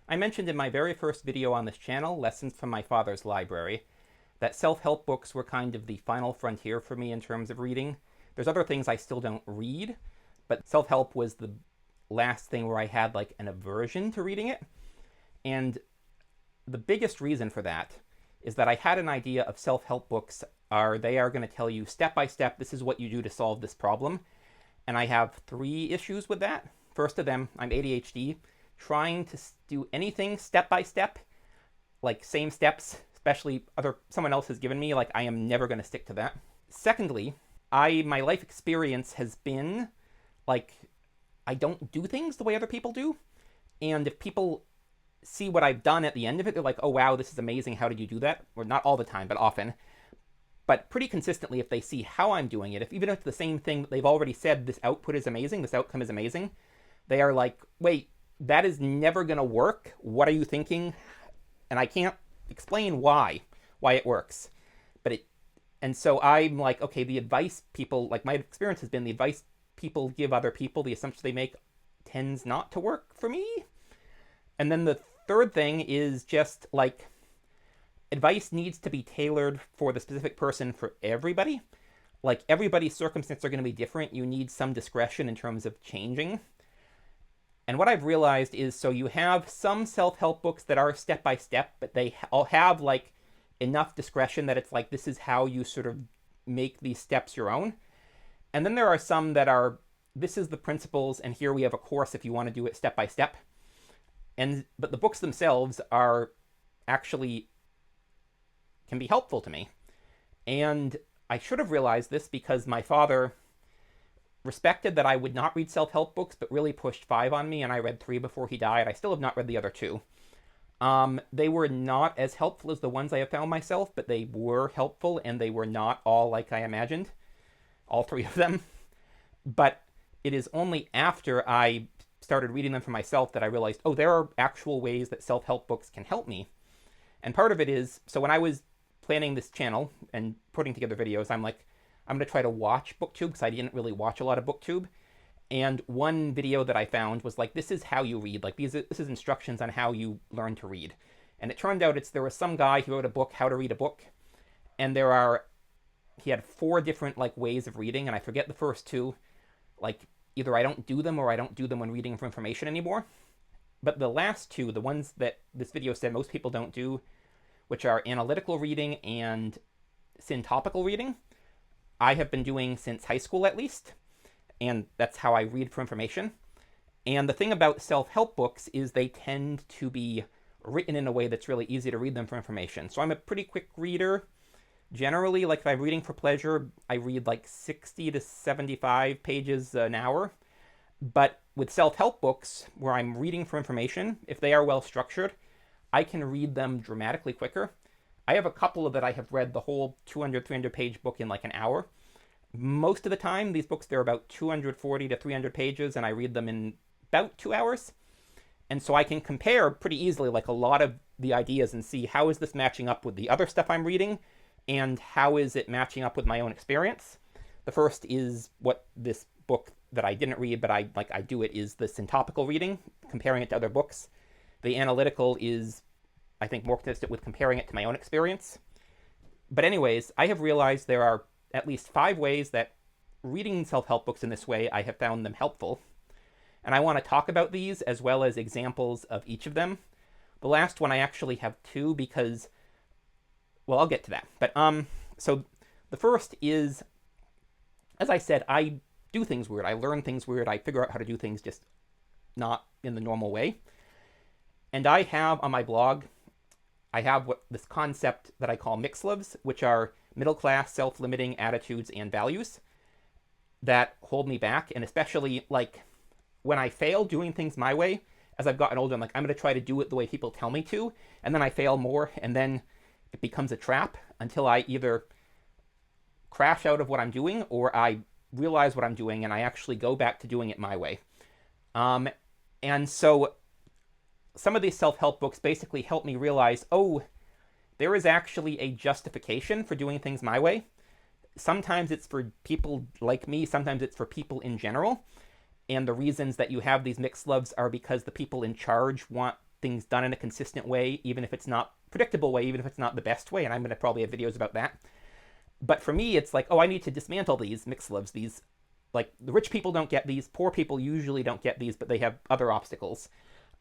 I mentioned in my very first video on this channel, Lessons from My Father's Library, that self-help books were kind of the final frontier for me in terms of reading. There's other things I still don't read, but self-help was the last thing where I had like an aversion to reading it. And the biggest reason for that is that I had an idea of self-help books they are going to tell you step by step, this is what you do to solve this problem. And I have 3 issues with that. First of them, I'm ADHD. Trying to do anything step by step, like same steps, especially someone else has given me, like I am never going to stick to that. Secondly, my life experience has been like I don't do things the way other people do. And if people see what I've done at the end of it, they're like, oh wow, this is amazing, how did you do that? Or not all the time, but often. But pretty consistently, if they see how I'm doing it, even if it's the same thing they've already said, this output is amazing, this outcome is amazing, they are like, wait, that is never going to work. What are you thinking? And I can't explain why it works. And so I'm like, okay, the advice people, like my experience has been the advice people give other people, the assumptions they make tends not to work for me. And then the third thing is just like advice needs to be tailored for the specific person for everybody. Like everybody's circumstances are going to be different. You need some discretion in terms of changing. And what I've realized is, so you have some self-help books that are step-by-step, but they all have like enough discretion that it's like, this is how you sort of make these steps your own. And then there are some that are, this is the principles, and here we have a course if you want to do it step-by-step. But the books themselves are actually, can be helpful to me. And I should have realized this because my father respected that I would not read self-help books, but really pushed 5 on me, and I read 3 before he died. I still have not read the other 2. They were not as helpful as the ones I have found myself, but they were helpful, and they were not all like I imagined, all 3 of them. But it is only after I started reading them for myself that I realized, oh, there are actual ways that self-help books can help me. And part of it is, so when I was planning this channel and putting together videos, I'm like, I'm going to try to watch BookTube because I didn't really watch a lot of BookTube. And one video that I found was like, this is how you read. Like, this is instructions on how you learn to read. And it turned out there was some guy who wrote a book, How to Read a Book. And he had 4 different like ways of reading, and I forget the first 2. Like, either I don't do them or I don't do them when reading for information anymore. But the last 2, the ones that this video said most people don't do, which are analytical reading and syntopical reading, I have been doing since high school at least, and that's how I read for information. And the thing about self-help books is they tend to be written in a way that's really easy to read them for information. So I'm a pretty quick reader. Generally, like if I'm reading for pleasure, I read like 60 to 75 pages an hour. But with self-help books, where I'm reading for information, if they are well structured, I can read them dramatically quicker. I have a couple that I have read the whole 200, 300 page book in like an hour. Most of the time, these books, they're about 240 to 300 pages, and I read them in about 2 hours. And so I can compare pretty easily like a lot of the ideas and see how is this matching up with the other stuff I'm reading, and how is it matching up with my own experience. The first is what this book that I didn't read, but I do it, is the syntopical reading, comparing it to other books. The analytical is, I think, more consistent with comparing it to my own experience. But anyways, I have realized there are at least 5 ways that reading self-help books in this way, I have found them helpful. And I want to talk about these as well as examples of each of them. The last one I actually have 2 because, well, I'll get to that. But so the first is, as I said, I do things weird. I learn things weird. I figure out how to do things just not in the normal way. And I have on my blog, I have this concept that I call MCSLAVS, which are middle-class, self-limiting attitudes and values that hold me back. And especially like when I fail doing things my way, as I've gotten older, I'm like, I'm going to try to do it the way people tell me to. And then I fail more, and then it becomes a trap until I either crash out of what I'm doing or I realize what I'm doing and I actually go back to doing it my way. And so some of these self-help books basically help me realize, oh, there is actually a justification for doing things my way. Sometimes it's for people like me, sometimes it's for people in general. And the reasons that you have these MCSLAVS are because the people in charge want things done in a consistent way, even if it's not predictable way, even if it's not the best way, and I'm going to probably have videos about that. But for me, it's like, oh, I need to dismantle these MCSLAVS, these, like, the rich people don't get these, poor people usually don't get these, but they have other obstacles.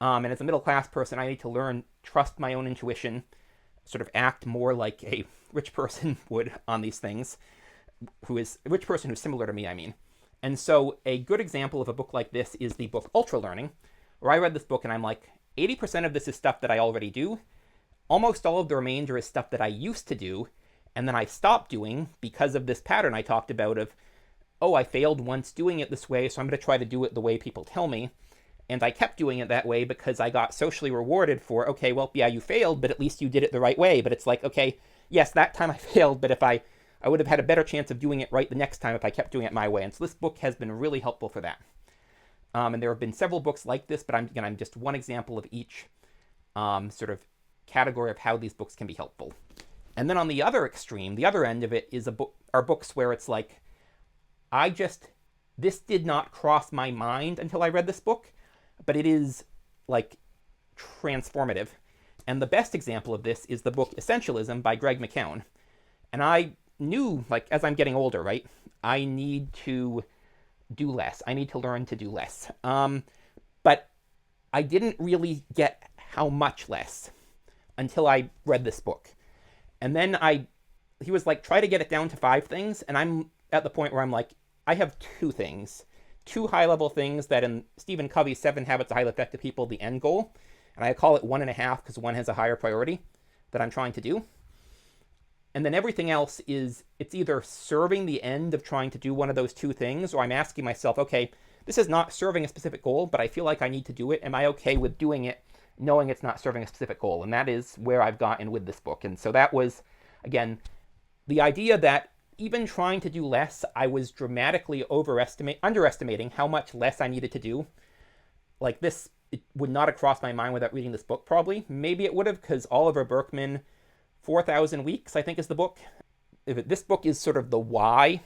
And as a middle-class person, I need to learn, trust my own intuition, sort of act more like a rich person would on these things, a rich person who's similar to me, I mean. And so a good example of a book like this is the book Ultralearning, where I read this book and I'm like, 80% of this is stuff that I already do. Almost all of the remainder is stuff that I used to do, and then I stopped doing because of this pattern I talked about of, oh, I failed once doing it this way, so I'm going to try to do it the way people tell me. And I kept doing it that way because I got socially rewarded for, okay, well, yeah, you failed, but at least you did it the right way. But it's like, okay, yes, that time I failed, but if I would have had a better chance of doing it right the next time if I kept doing it my way. And so this book has been really helpful for that. And there have been several books like this, but I'm just one example of each sort of category of how these books can be helpful. And then on the other extreme, the other end of it is are books where it's like, this did not cross my mind until I read this book, but it is like transformative. And the best example of this is the book Essentialism by McKeown. And I knew, like, as I'm getting older, right, I need to do less. I need to learn to do less. But I didn't really get how much less until I read this book. And then he was like, try to get it down to 5 things. And I'm at the point where I'm like, I have 2 things. 2 high-level things that in Stephen Covey's 7 Habits of Highly Effective People, the end goal, and I call it 1.5 because one has a higher priority that I'm trying to do. And then everything else is, it's either serving the end of trying to do one of those 2 things, or I'm asking myself, okay, this is not serving a specific goal, but I feel like I need to do it. Am I okay with doing it, knowing it's not serving a specific goal? And that is where I've gotten with this book. And so that was, again, the idea that even trying to do less, I was dramatically underestimating how much less I needed to do. Like this, it would not have crossed my mind without reading this book, probably. Maybe it would have, because Oliver Burkeman, 4,000 Weeks, I think is the book. This book is sort of the why.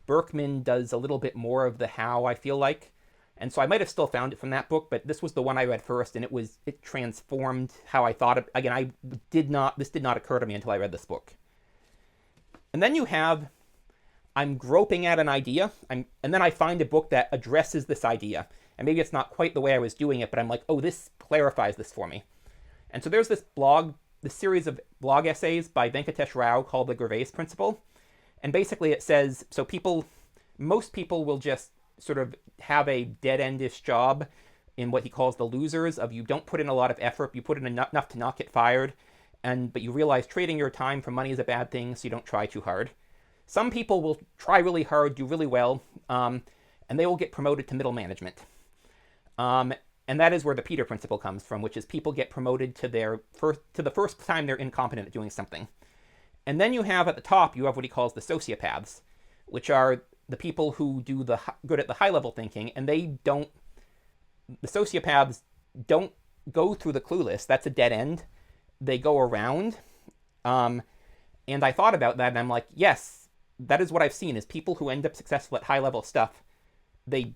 Burkeman does a little bit more of the how, I feel like. And so I might have still found it from that book, but this was the one I read first, and it transformed how I thought of, again, this did not occur to me until I read this book. And then you have, I'm groping at an idea, and then I find a book that addresses this idea. And maybe it's not quite the way I was doing it, but I'm like, oh, this clarifies this for me. And so there's this series of blog essays by Venkatesh Rao called the Gervais Principle. And basically it says, so most people will just sort of have a dead-endish job in what he calls the losers, of you don't put in a lot of effort, you put in enough to not get fired, but you realize trading your time for money is a bad thing, so you don't try too hard. Some people will try really hard, do really well, and they will get promoted to middle management. And that is where the Peter Principle comes from, which is people get promoted to the first time they're incompetent at doing something. And then you have at the top, you have what he calls the sociopaths, which are the people who do good at the high-level thinking, and the sociopaths don't go through the clue list. That's a dead end. They go around. And I thought about that, and I'm like, yes, that is what I've seen, is people who end up successful at high-level stuff, they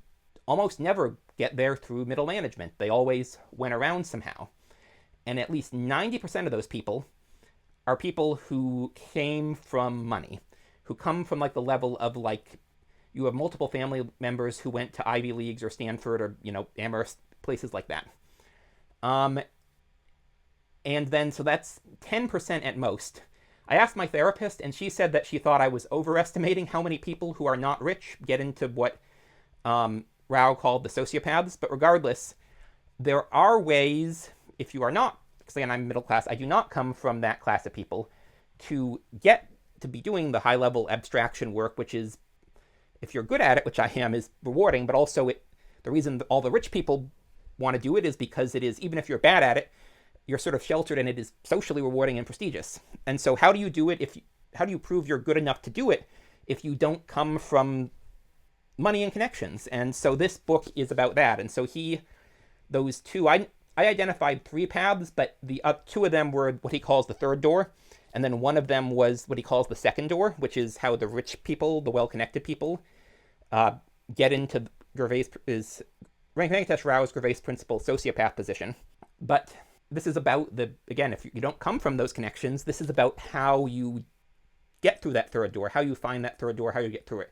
almost never get there through middle management. They always went around somehow. And at least 90% of those people are people who came from money, who come from like the level of like, you have multiple family members who went to Ivy Leagues or Stanford or, Amherst, places like that. And then, so that's 10% at most. I asked my therapist, and she said that she thought I was overestimating how many people who are not rich get into what Rao called the sociopaths. But regardless, there are ways, if you are not, because again, I'm middle class, I do not come from that class of people, to get to be doing the high-level abstraction work, which is, if you're good at it, which I am, is rewarding, but also the reason that all the rich people want to do it is because it is, even if you're bad at it, you're sort of sheltered and it is socially rewarding and prestigious. And so how do you do it how do you prove you're good enough to do it if you don't come from money and connections? And so this book is about that. And so those 2, I identified 3 paths, but the 2 of them were what he calls the third door. And then one of them was what he calls the second door, which is how the rich people, the well-connected people, get into Venkatesh Rao's Gervais Principle sociopath position. But this is about again, if you don't come from those connections, this is about how you get through that third door, how you find that third door, how you get through it.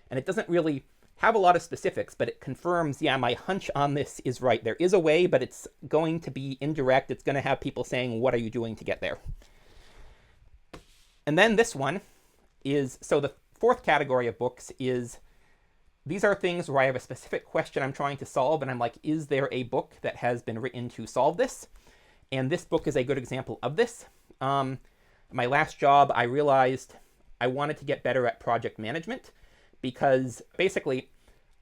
And it doesn't really have a lot of specifics, but it confirms, yeah, my hunch on this is right. There is a way, but it's going to be indirect. It's going to have people saying, what are you doing to get there? And then this one is, so the fourth category of books is, these are things where I have a specific question I'm trying to solve, and I'm like, is there a book that has been written to solve this? And this book is a good example of this. My last job, I realized I wanted to get better at project management, because basically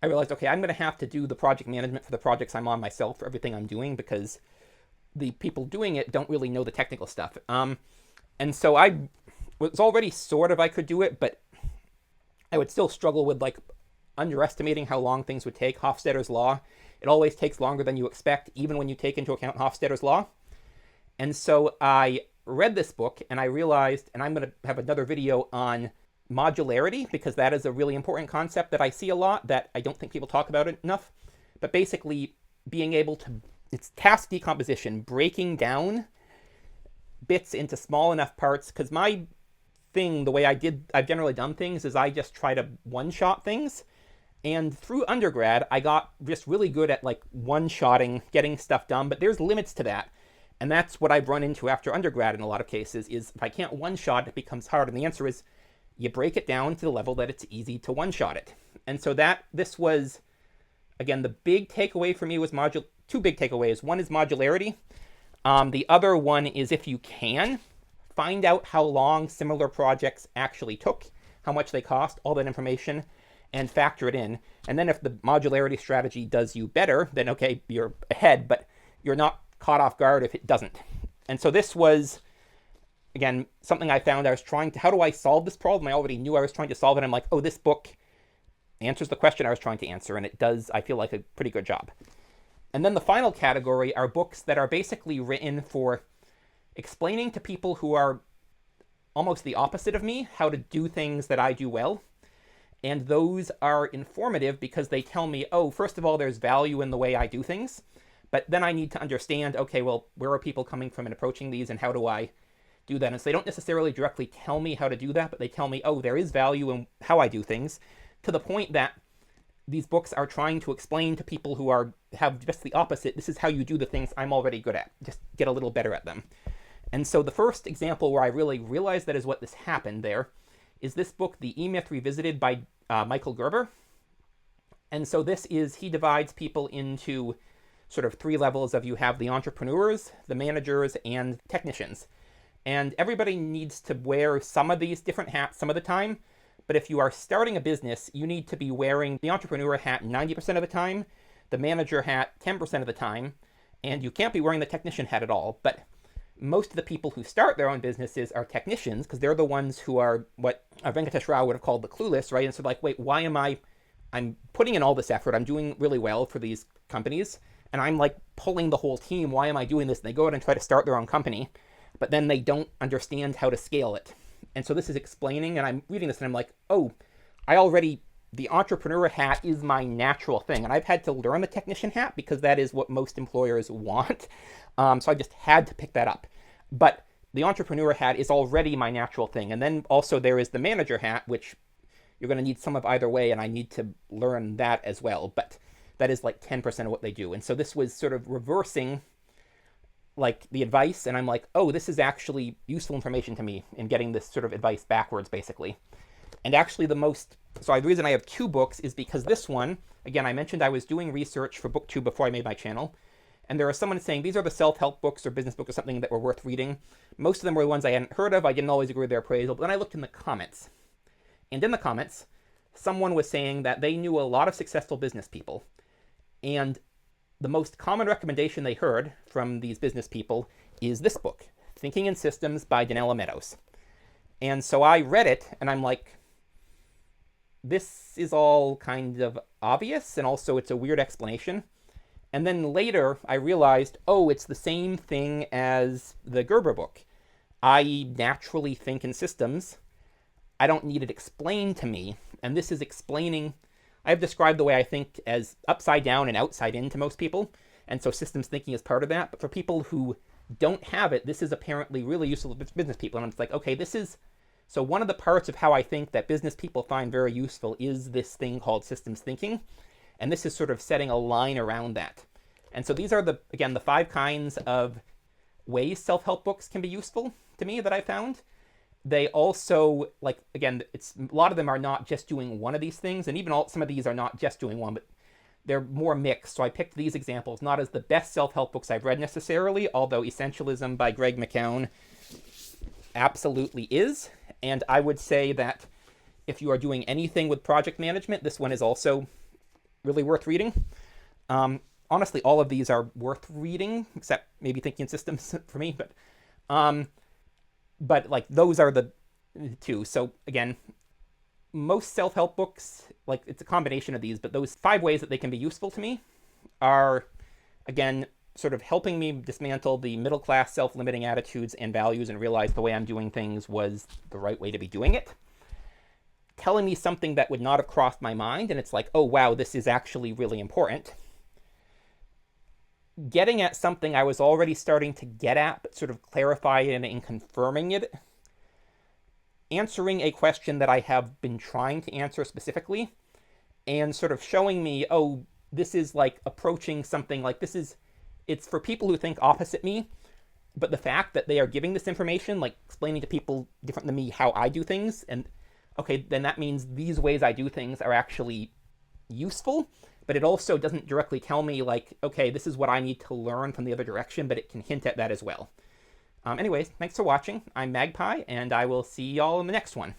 I realized, okay, I'm going to have to do the project management for the projects I'm on myself, for everything I'm doing, because the people doing it don't really know the technical stuff. And so I was already sort of, I could do it, but I would still struggle with like underestimating how long things would take. Hofstadter's law, it always takes longer than you expect, even when you take into account Hofstadter's law. And so I read this book and I realized, and I'm going to have another video on modularity, because that is a really important concept that I see a lot that I don't think people talk about it enough. But basically being able to, it's task decomposition, breaking down bits into small enough parts, because my thing, the way I've generally done things is I just try to one-shot things. And through undergrad, I got just really good at like one-shotting, getting stuff done, but there's limits to that. And that's what I've run into after undergrad in a lot of cases, is if I can't one-shot, it becomes hard. And the answer is you break it down to the level that it's easy to one-shot it. And so this was, again, the big takeaway for me was two big takeaways. One is modularity. The other one is, if you can, find out how long similar projects actually took, how much they cost, all that information, and factor it in. And then if the modularity strategy does you better, then okay, you're ahead, but you're not caught off guard if it doesn't. And so this was, again, something I found I was trying to, how do I solve this problem? I already knew I was trying to solve it. I'm like, oh, this book answers the question I was trying to answer, and it does, I feel like, a pretty good job. And then the final category are books that are basically written for explaining to people who are almost the opposite of me how to do things that I do well. And those are informative because they tell me, oh, first of all, there's value in the way I do things. But then I need to understand, okay, well, where are people coming from and approaching these, and how do I do that? And so they don't necessarily directly tell me how to do that, but they tell me, oh, there is value in how I do things, to the point that these books are trying to explain to people who have just the opposite, this is how you do the things I'm already good at, just get a little better at them. And so the first example where I really realized that is what this happened there is this book, The E-Myth Revisited by Michael Gerber. And so this is, he divides people into sort of three levels of, you have the entrepreneurs, the managers, and technicians. And everybody needs to wear some of these different hats some of the time. But if you are starting a business, you need to be wearing the entrepreneur hat 90% of the time, the manager hat 10% of the time, and you can't be wearing the technician hat at all. But most of the people who start their own businesses are technicians, because they're the ones who are what Venkatesh Rao would have called the clueless, right? And so like, wait, why am I'm putting in all this effort, I'm doing really well for these companies, and I'm like pulling the whole team, why am I doing this? And they go out and try to start their own company, but then they don't understand how to scale it. And so this is explaining, and I'm reading this and I'm like, oh, the entrepreneur hat is my natural thing. And I've had to learn the technician hat because that is what most employers want. So I just had to pick that up. But the entrepreneur hat is already my natural thing. And then also there is the manager hat, which you're going to need some of either way, and I need to learn that as well. But that is like 10% of what they do. And so this was sort of reversing like the advice, and I'm like, oh, this is actually useful information to me in getting this sort of advice backwards, basically. And actually the reason I have two books is because this one, again, I mentioned I was doing research for book 2 before I made my channel, and there was someone saying these are the self-help books or business books or something that were worth reading. Most of them were the ones I hadn't heard of. I didn't always agree with their appraisal, but then I looked in the comments. And in the comments, someone was saying that they knew a lot of successful business people, and the most common recommendation they heard from these business people is this book, Thinking in Systems by Donella Meadows. And so I read it, and I'm like, this is all kind of obvious, and also it's a weird explanation. And then later, I realized, oh, it's the same thing as the Gerber book. I naturally think in systems. I don't need it explained to me. And this is explaining, I've described the way I think as upside down and outside in to most people. And so systems thinking is part of that. But for people who don't have it, this is apparently really useful to business people. And it's like, okay, this is... So one of the parts of how I think that business people find very useful is this thing called systems thinking. And this is sort of setting a line around that. And so these are, again, the 5 kinds of ways self-help books can be useful to me that I found. They also, like, again, a lot of them are not just doing one of these things. And even some of these are not just doing one, but they're more mixed. So I picked these examples not as the best self-help books I've read necessarily, although Essentialism by Greg McKeown absolutely is. And I would say that if you are doing anything with project management, this one is also really worth reading. Honestly, all of these are worth reading, except maybe Thinking Systems for me. But like, those are the 2. So again, most self-help books, like, it's a combination of these, but those 5 ways that they can be useful to me are, again, sort of helping me dismantle the middle-class self-limiting attitudes and values and realize the way I'm doing things was the right way to be doing it. Telling me something that would not have crossed my mind, and it's like, oh, wow, this is actually really important. Getting at something I was already starting to get at, but sort of clarifying it and confirming it. Answering a question that I have been trying to answer specifically, and sort of showing me, oh, this is like approaching something like it's for people who think opposite me, but the fact that they are giving this information, like explaining to people different than me how I do things, and okay, then that means these ways I do things are actually useful, but it also doesn't directly tell me, like, okay, this is what I need to learn from the other direction, but it can hint at that as well. Anyways, thanks for watching. I'm Magpie, and I will see y'all in the next one.